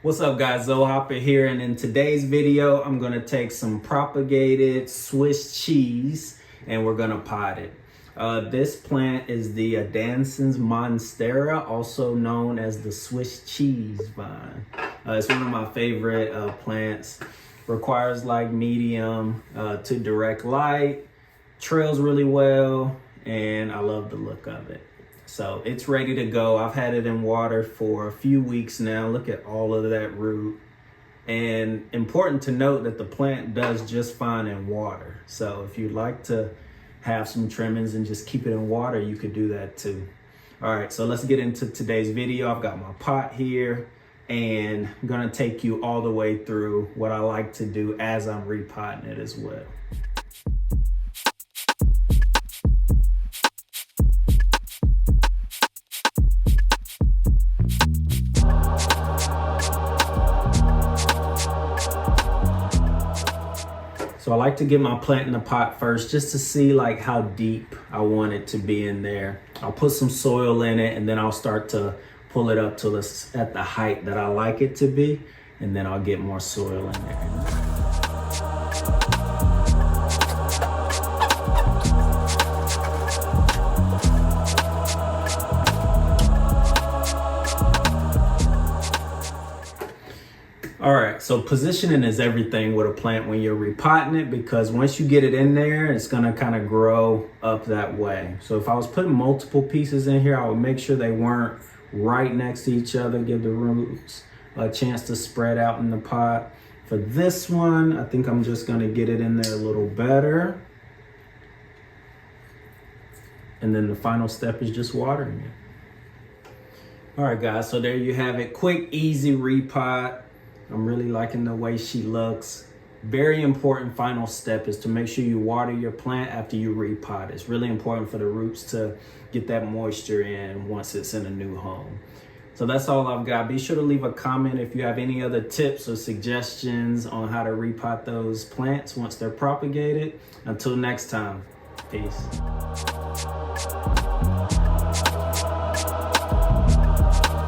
What's up guys, Zoe Hopper here, and in today's video I'm going to take some propagated Swiss cheese and we're going to pot it. This plant is the Adansonii Monstera, also known as the Swiss cheese vine. It's one of my favorite plants. Requires like medium to direct light, trails really well, and I love the look of it. So it's ready to go. I've had it in water for a few weeks now. Look at all of that root. And important to note that the plant does just fine in water. So if you'd like to have some trimmings and just keep it in water, you could do that too. All right, so let's get into today's video. I've got my pot here and I'm gonna take you all the way through what I like to do as I'm repotting it as well. So I like to get my plant in the pot first just to see like how deep I want it to be in there. I'll put some soil in it and then I'll start to pull it up till it's at the height that I like it to be, and then I'll get more soil in there. All right, so positioning is everything with a plant when you're repotting it, because once you get it in there, it's gonna kind of grow up that way. So if I was putting multiple pieces in here, I would make sure they weren't right next to each other, give the roots a chance to spread out in the pot. For this one, I think I'm just gonna get it in there a little better. And then the final step is just watering it. All right, guys, so there you have it. Quick, easy repot. I'm really liking the way she looks. Very important final step is to make sure you water your plant after you repot. It's really important for the roots to get that moisture in once it's in a new home. So that's all I've got. Be sure to leave a comment if you have any other tips or suggestions on how to repot those plants once they're propagated. Until next time, peace.